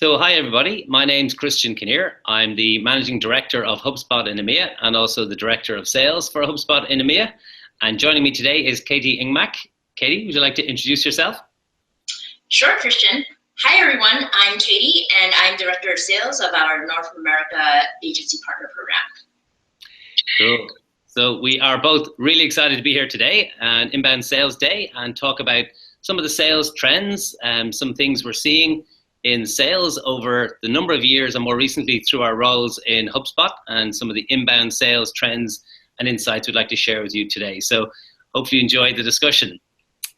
So hi everybody, my name's Christian Kinnear. I'm the Managing Director of HubSpot in EMEA and also the Director of Sales for HubSpot in EMEA. And joining me today is Katie Ng-Mak. Katie, would you like to introduce yourself? Sure, Christian. Hi everyone, I'm Katie and I'm Director of Sales of our North America Agency Partner Program. Cool. So we are both really excited to be here today on Inbound Sales Day and talk about some of the sales trends, some things we're seeing in sales over the number of years and more recently through our roles in HubSpot, and some of the inbound sales trends and insights we'd like to share with you today. So hopefully you enjoyed the discussion.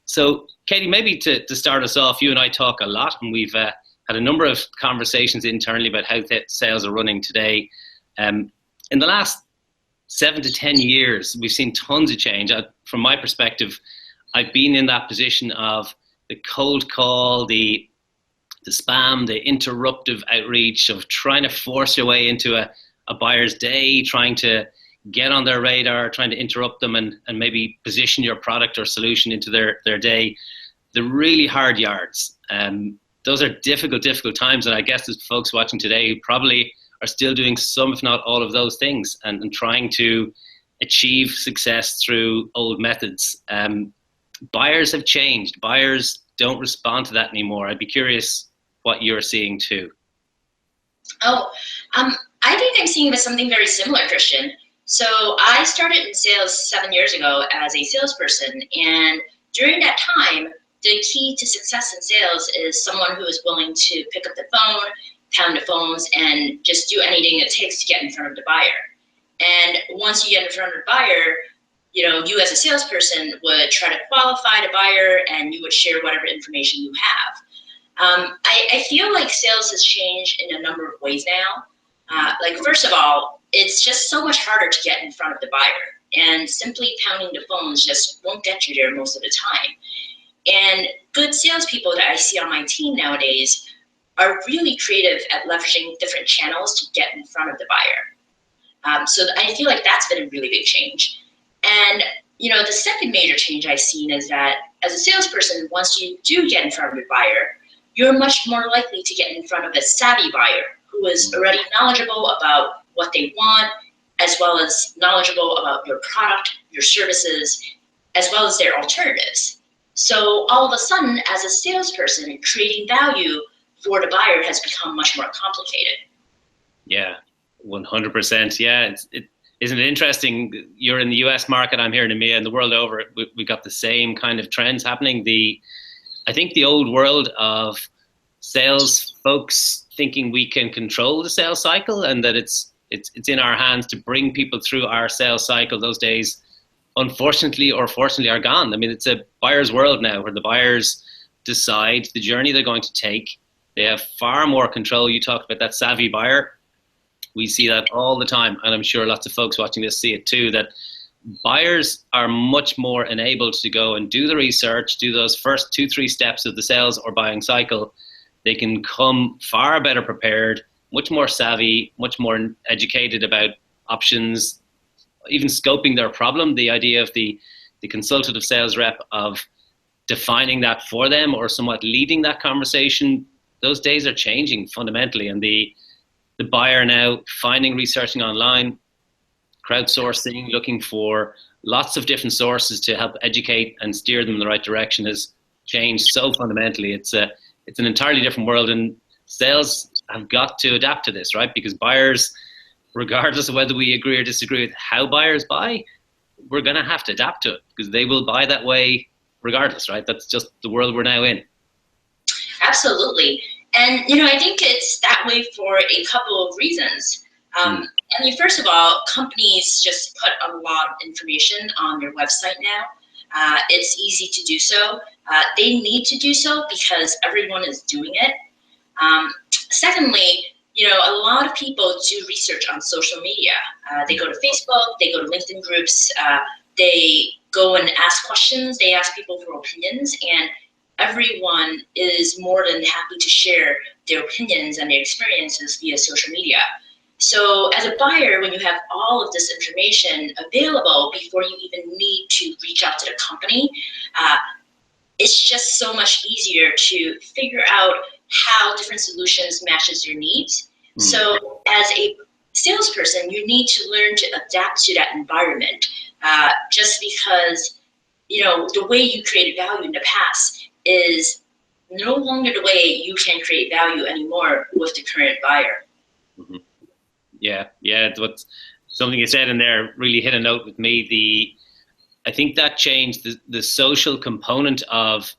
So Katie, maybe to start us off, you and I talk a lot and we've had a number of conversations internally about how sales are running today. In the last 7 to 10 years, we've seen tons of change. From my perspective, I've been in that position of the cold call, the spam, the interruptive outreach of trying to force your way into a buyer's day, trying to get on their radar, trying to interrupt them and maybe position your product or solution into their day. The really hard yards. Those are difficult times. And I guess there's folks watching today who probably are still doing some, if not all of those things and trying to achieve success through old methods. Buyers have changed. Buyers don't respond to that anymore. I'd be curious what you're seeing too. I think I'm seeing something very similar, Christian. So I started in sales 7 years ago as a salesperson, and during that time, the key to success in sales is someone who is willing to pick up the phone, pound the phones, and just do anything it takes to get in front of the buyer. And once you get in front of the buyer, you as a salesperson would try to qualify the buyer and you would share whatever information you have. I feel like sales has changed in a number of ways now. First of all, it's just so much harder to get in front of the buyer, and simply pounding the phones just won't get you there most of the time. And good salespeople that I see on my team nowadays are really creative at leveraging different channels to get in front of the buyer. So I feel like that's been a really big change. And the second major change I've seen is that as a salesperson, once you do get in front of your buyer, you're much more likely to get in front of a savvy buyer who is already knowledgeable about what they want, as well as knowledgeable about your product, your services, as well as their alternatives. So all of a sudden, as a salesperson, creating value for the buyer has become much more complicated. Yeah, 100%. Yeah, isn't it interesting? You're in the US market, I'm here in EMEA, and the world over, we got the same kind of trends happening. I think the old world of sales folks thinking we can control the sales cycle and that it's in our hands to bring people through our sales cycle, those days, unfortunately or fortunately, are gone. I mean, it's a buyer's world now where the buyers decide the journey they're going to take. They have far more control. You talked about that savvy buyer. We see that all the time, and I'm sure lots of folks watching this see it too, that buyers are much more enabled to go and do the research, do those first 2-3 steps of the sales or buying cycle. They can come far better prepared, much more savvy, much more educated about options, even scoping their problem. The idea of the consultative sales rep of defining that for them or somewhat leading that conversation, those days are changing fundamentally. And the buyer now finding, researching online, crowdsourcing, looking for lots of different sources to help educate and steer them in the right direction has changed so fundamentally. It's an entirely different world, and sales have got to adapt to this, right? Because buyers, regardless of whether we agree or disagree with how buyers buy, we're going to have to adapt to it because they will buy that way regardless, right? That's just the world we're now in. Absolutely. And, I think it's that way for a couple of reasons. First of all, companies just put a lot of information on their website now. It's easy to do so. They need to do so because everyone is doing it. Secondly, a lot of people do research on social media. They go to Facebook, they go to LinkedIn groups, they go and ask questions, they ask people for opinions, and everyone is more than happy to share their opinions and their experiences via social media. So as a buyer, when you have all of this information available before you even need to reach out to the company, it's just so much easier to figure out how different solutions matches your needs. So as a salesperson, you need to learn to adapt to that environment. Just because, the way you created value in the past is no longer the way you can create value anymore with the current buyer. Mm-hmm. Yeah. What's something you said in there really hit a note with me. I think that changed the social component of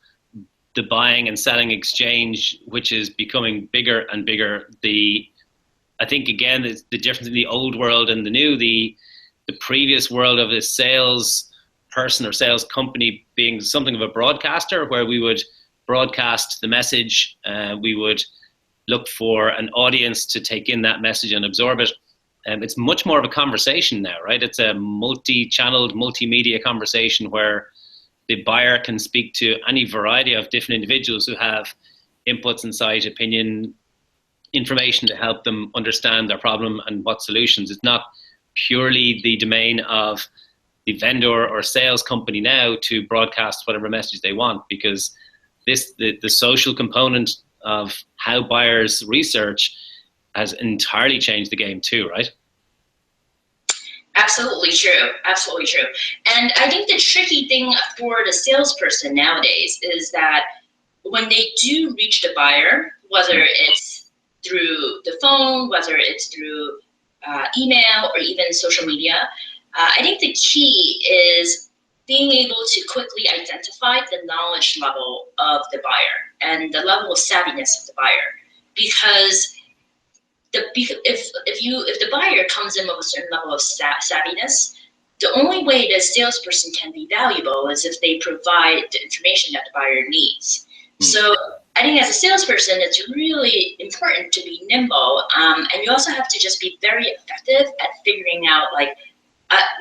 the buying and selling exchange, which is becoming bigger and bigger. I think again is the difference in the old world and the new. The previous world of a sales person or sales company being something of a broadcaster, where we would broadcast the message, we would look for an audience to take in that message and absorb it. It's much more of a conversation now, right? It's a multi-channeled, multimedia conversation where the buyer can speak to any variety of different individuals who have inputs, insight, opinion, information to help them understand their problem and what solutions. It's not purely the domain of the vendor or sales company now to broadcast whatever message they want, because the social component of how buyers research has entirely changed the game too, right? Absolutely true. Absolutely true. And I think the tricky thing for the salesperson nowadays is that when they do reach the buyer, whether it's through the phone, whether it's through email or even social media, I think the key is being able to quickly identify the knowledge level of the buyer and the level of savviness of the buyer. Because if the buyer comes in with a certain level of savviness, the only way the salesperson can be valuable is if they provide the information that the buyer needs. So I think as a salesperson, it's really important to be nimble, and you also have to just be very effective at figuring out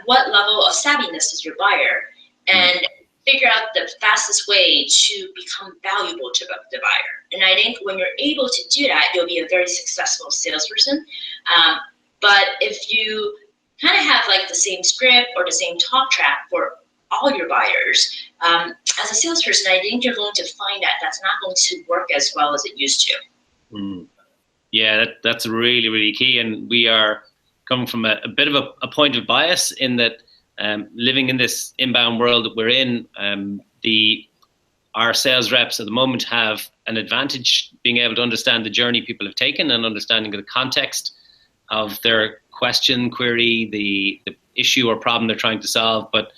what level of savviness is your buyer, and figure out the fastest way to become valuable to the buyer. And I think when you're able to do that, you'll be a very successful salesperson. But if you kind of have the same script or the same talk track for all your buyers, as a salesperson, I think you're going to find that that's not going to work as well as it used to. Yeah, that's really, really key. And we are coming from a bit of a point of bias in that living in this inbound world that we're in, our sales reps at the moment have an advantage being able to understand the journey people have taken and understanding the context of their question, query, the issue or problem they're trying to solve. But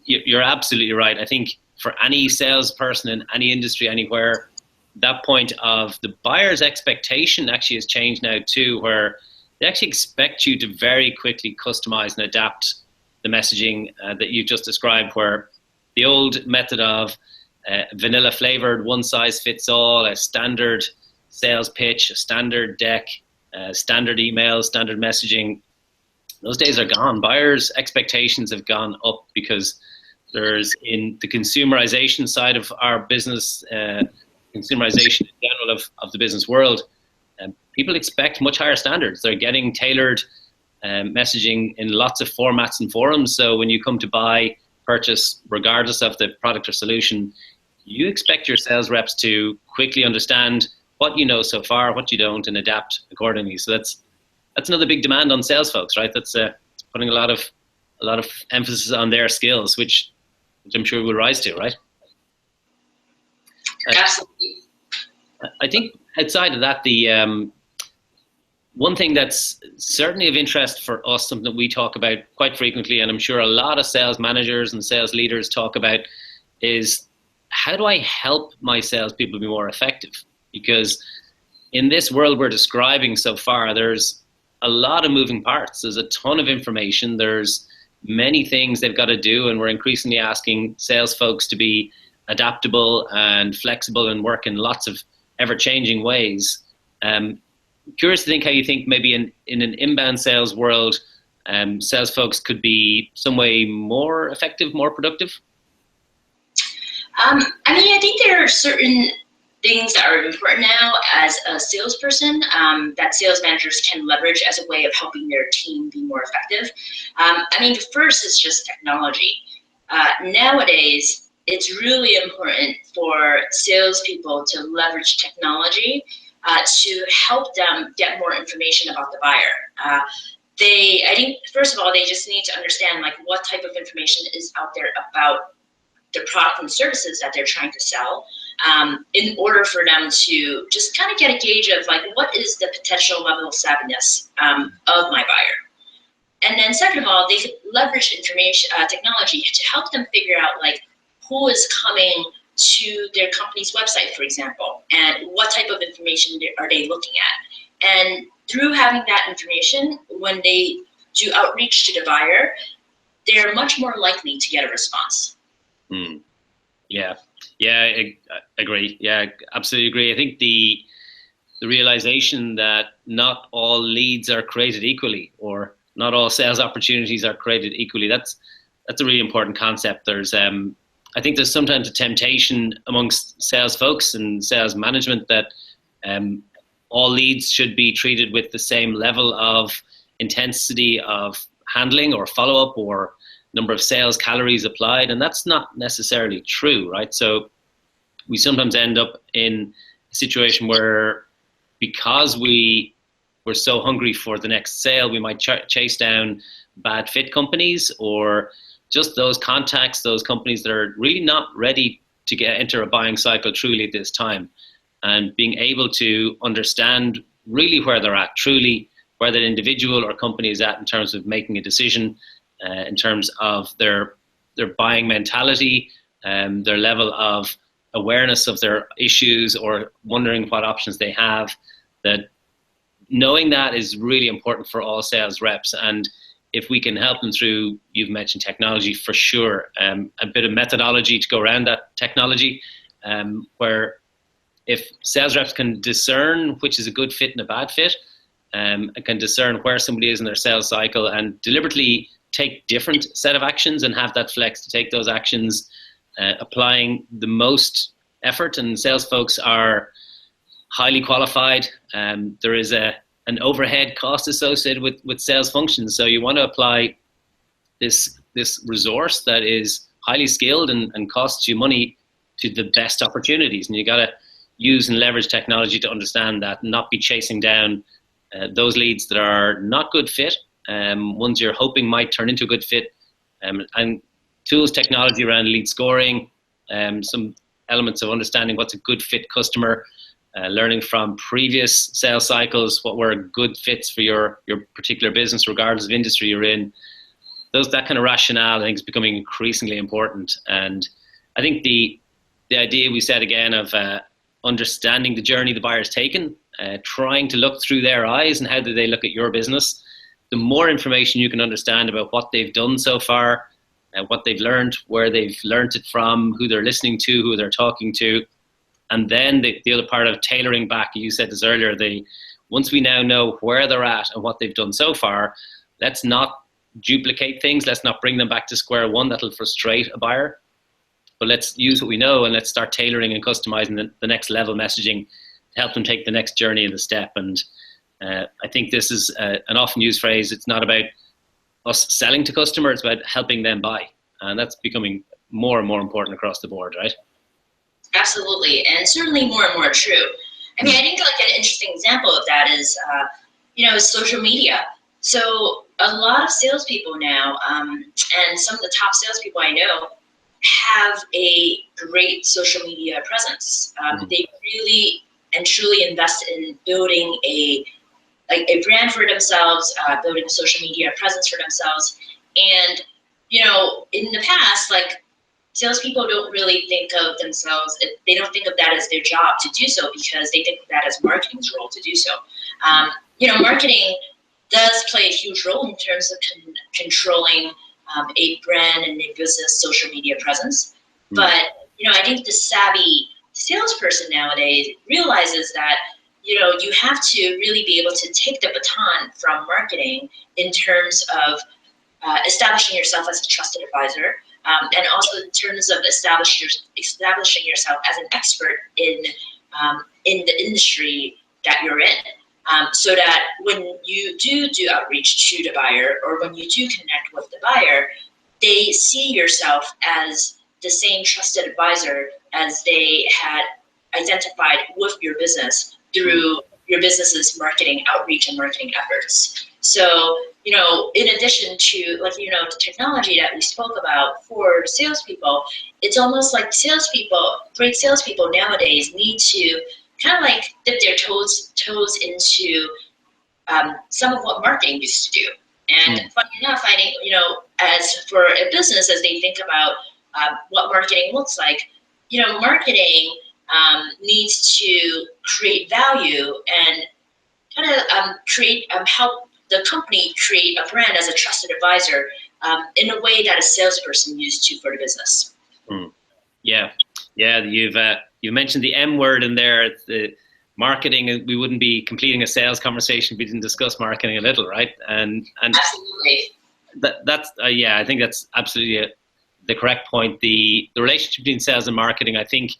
you're absolutely right. I think for any salesperson in any industry, anywhere, that point of the buyer's expectation actually has changed now too, where they actually expect you to very quickly customize and adapt the messaging that you just described, where the old method of vanilla flavored, one size fits all, a standard sales pitch, a standard deck, standard email, standard messaging, those days are gone. Buyers' expectations have gone up because there's, in the consumerization side of our business, consumerization in general of the business world, people expect much higher standards. They're getting tailored messaging in lots of formats and forums. So when you come to buy, purchase, regardless of the product or solution, you expect your sales reps to quickly understand what you know so far, what you don't, and adapt accordingly. So that's another big demand on sales folks, right? That's putting a lot of emphasis on their skills, which I'm sure will rise to, right? Absolutely. I think outside of that, the one thing that's certainly of interest for us, something that we talk about quite frequently, and I'm sure a lot of sales managers and sales leaders talk about, is how do I help my salespeople be more effective? Because in this world we're describing so far, there's a lot of moving parts. There's a ton of information. There's many things they've got to do, and we're increasingly asking sales folks to be adaptable and flexible and work in lots of ever-changing ways. Curious to think how you think maybe in an inbound sales world, sales folks could be some way more effective, more productive? I think there are certain things that are important now as a salesperson that sales managers can leverage as a way of helping their team be more effective. The first is just technology. Nowadays, it's really important for salespeople to leverage technology to help them get more information about the buyer. I think, first of all, they just need to understand like what type of information is out there about the product and services that they're trying to sell, in order for them to just kind of get a gauge of like what is the potential level of savviness of my buyer. And then second of all, they could leverage information technology to help them figure out like who is coming to their company's website, for example, and what type of information are they looking at. And through having that information, when they do outreach to the buyer, they're much more likely to get a response. Yeah, I agree. Yeah, absolutely agree. I think the realization that not all leads are created equally, or not all sales opportunities are created equally. That's a really important concept. There's I think there's sometimes a temptation amongst sales folks and sales management that all leads should be treated with the same level of intensity of handling or follow-up or number of sales calories applied, and that's not necessarily true, right? So we sometimes end up in a situation where, because we're so hungry for the next sale, we might chase down bad fit companies, or just those contacts, those companies that are really not ready to enter a buying cycle truly at this time. And being able to understand really where they're at, truly where that individual or company is at in terms of making a decision, in terms of their buying mentality, their level of awareness of their issues, or wondering what options they have. That knowing that is really important for all sales reps. And if we can help them through, you've mentioned technology for sure, a bit of methodology to go around that technology, where if sales reps can discern which is a good fit and a bad fit, and can discern where somebody is in their sales cycle and deliberately take different set of actions and have that flex to take those actions, applying the most effort. And sales folks are highly qualified. There is an overhead cost associated with sales functions. So you want to apply this resource that is highly skilled and costs you money to the best opportunities. And you got to use and leverage technology to understand that, and not be chasing down those leads that are not good fit, ones you're hoping might turn into a good fit, and tools, technology around lead scoring, some elements of understanding what's a good fit customer, learning from previous sales cycles what were good fits for your particular business, regardless of industry you're in. That kind of rationale, I think, is becoming increasingly important. And I think the idea we said again of understanding the journey the buyer's taken, trying to look through their eyes and how do they look at your business. The more information you can understand about what they've done so far, what they've learned, where they've learned it from, who they're listening to, who they're talking to. And then the other part of tailoring back, you said this earlier, once we now know where they're at and what they've done so far, let's not duplicate things. Let's not bring them back to square one. That'll frustrate a buyer. But let's use what we know and let's start tailoring and customizing the next level messaging to help them take the next journey in the step. And I think this is an often used phrase. It's not about us selling to customers, it's about helping them buy. And that's becoming more and more important across the board, right? Absolutely, and certainly more and more true. I mean, I think like an interesting example of that is, social media. So a lot of salespeople now, and some of the top salespeople I know, have a great social media presence. They really and truly invest in building a brand for themselves, building a social media presence for themselves. And, in the past, salespeople don't really think of themselves, they don't think of that as their job to do so, because they think of that as marketing's role to do so. Marketing does play a huge role in terms of controlling a brand and a business social media presence. But, I think the savvy salesperson nowadays realizes that, you have to really be able to take the baton from marketing in terms of establishing yourself as a trusted advisor, and also in terms of establishing yourself as an expert in the industry that you're in. So that when you do outreach to the buyer, or when you do connect with the buyer, they see yourself as the same trusted advisor as they had identified with your business through your business's marketing outreach and marketing efforts. So, in addition to the technology that we spoke about for salespeople, it's almost like great salespeople nowadays need to kind of like dip their toes into some of what marketing used to do. And funny enough, as for a business, as they think about what marketing looks like, marketing needs to create value and kind of help the company create a brand as a trusted advisor in a way that a salesperson used to for the business. Yeah. You've mentioned the M word in there. It's the marketing. We wouldn't be completing a sales conversation if we didn't discuss marketing a little, right? And absolutely. That's I think that's absolutely the correct point. The relationship between sales and marketing, I think,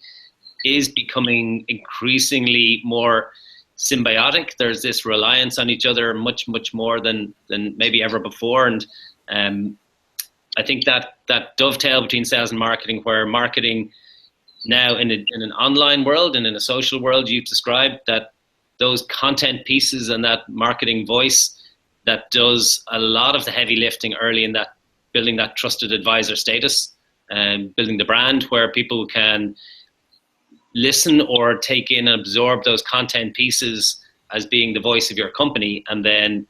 is becoming increasingly more symbiotic. There's this reliance on each other much more than maybe ever before, and I think that dovetail between sales and marketing, where marketing now in an online world and in a social world you've described, that those content pieces and that marketing voice that does a lot of the heavy lifting early in that building that trusted advisor status and building the brand, where people can listen or take in and absorb those content pieces as being the voice of your company, and then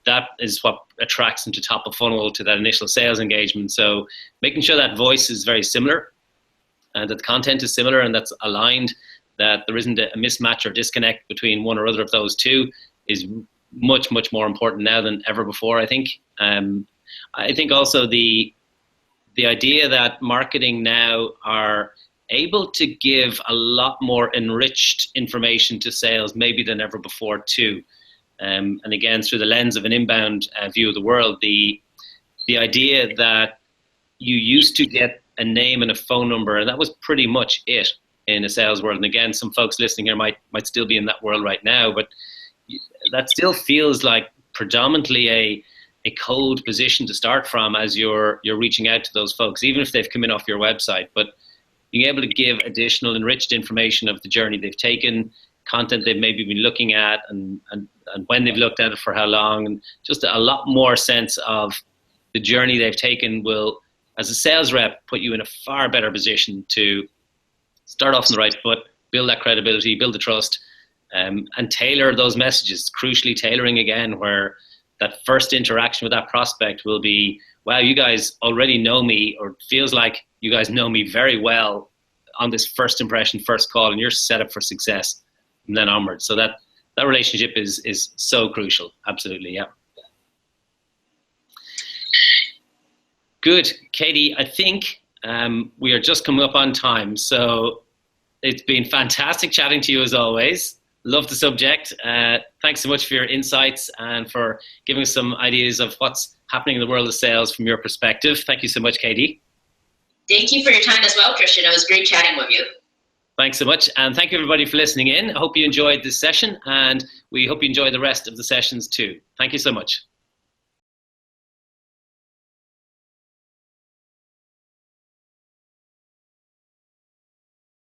that is what attracts them to top of funnel to that initial sales engagement. So making sure that voice is very similar and that the content is similar and that's aligned, that there isn't a mismatch or disconnect between one or other of those two, is much more important now than ever before, I think. I think also the idea that marketing now are able to give a lot more enriched information to sales maybe than ever before too. And again, through the lens of an inbound view of the world, the idea that you used to get a name and a phone number, and that was pretty much it in a sales world. And again, some folks listening here might still be in that world right now, but that still feels like predominantly a cold position to start from as you're reaching out to those folks, even if they've come in off your website. But being able to give additional enriched information of the journey they've taken, content they've maybe been looking at, and when they've looked at it for how long, and just a lot more sense of the journey they've taken will, as a sales rep, put you in a far better position to start off on the right foot, build that credibility, build the trust, and tailor those messages. Crucially tailoring again, where that first interaction with that prospect will be, wow, you guys already know me, or feels like you guys know me very well on this first impression, first call, and you're set up for success from then onwards. So that relationship is so crucial. Absolutely, yeah. Good. Katie, I think we are just coming up on time. So it's been fantastic chatting to you as always. Love the subject. Thanks so much for your insights and for giving us some ideas of what's happening in the world of sales from your perspective. Thank you so much, Katie. Thank you for your time as well, Christian. It was great chatting with you. Thanks so much. And thank you everybody for listening in. I hope you enjoyed this session, and we hope you enjoy the rest of the sessions too. Thank you so much.